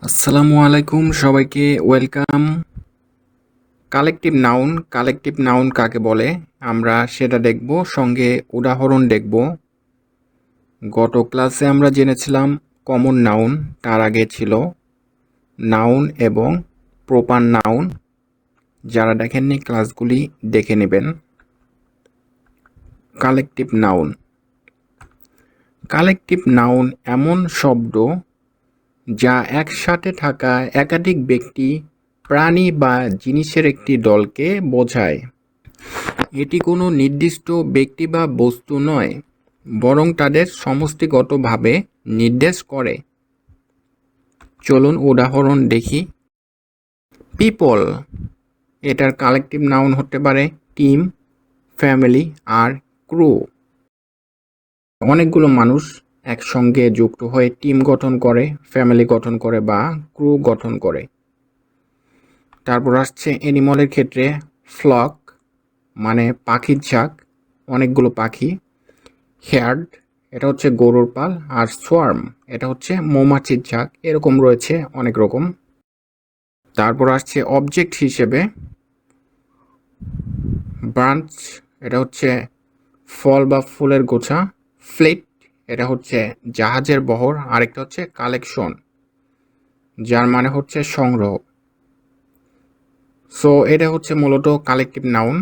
আসসালামু আলাইকুম সবাইকে ওয়েলকাম। কালেকটিভ নাউন কাকে বলে আমরা সেটা দেখব, সঙ্গে উদাহরণ দেখব। গত ক্লাসে আমরা জেনেছিলাম কমন নাউন, তার আগে ছিল নাউন এবং প্রপার নাউন। যারা দেখেননি ক্লাসগুলি দেখে নেবেন। কালেকটিভ নাউন এমন শব্দ যা একসাথে থাকা একাধিক ব্যক্তি, প্রাণী বা জিনিসের একটি দলকে বোঝায়। এটি কোনো নির্দিষ্ট ব্যক্তি বা বস্তু নয়, বরং তাদের সমষ্টিগতভাবে নির্দেশ করে। চলুন উদাহরণ দেখি। পিপল, এটার কালেকটিভ নাউন হতে পারে টিম, ফ্যামিলি আর ক্রু। অনেকগুলো মানুষ একসঙ্গে যুক্ত হয়ে টিম গঠন করে, ফ্যামিলি গঠন করে বা ক্রু গঠন করে। তারপর আসছে অ্যানিমালের ক্ষেত্রে ফ্লক মানে পাখির ঝাঁক, অনেকগুলো পাখি। হেয়ার্ড, এটা হচ্ছে গরুর পাল। আর সোয়ার্ম, এটা হচ্ছে মৌমাছির ঝাঁক। এরকম রয়েছে অনেক রকম। তারপর আসছে অবজেক্ট হিসেবে ব্রাঞ্চ, এটা হচ্ছে ফল বা ফুলের গোছা। ফ্লিট, এটা হচ্ছে জাহাজের বহর। আরেকটা হচ্ছে কালেকশন, যার মানে হচ্ছে সংগ্রহ। সো এটা হচ্ছে মূলত কালেকটিভ নাউন।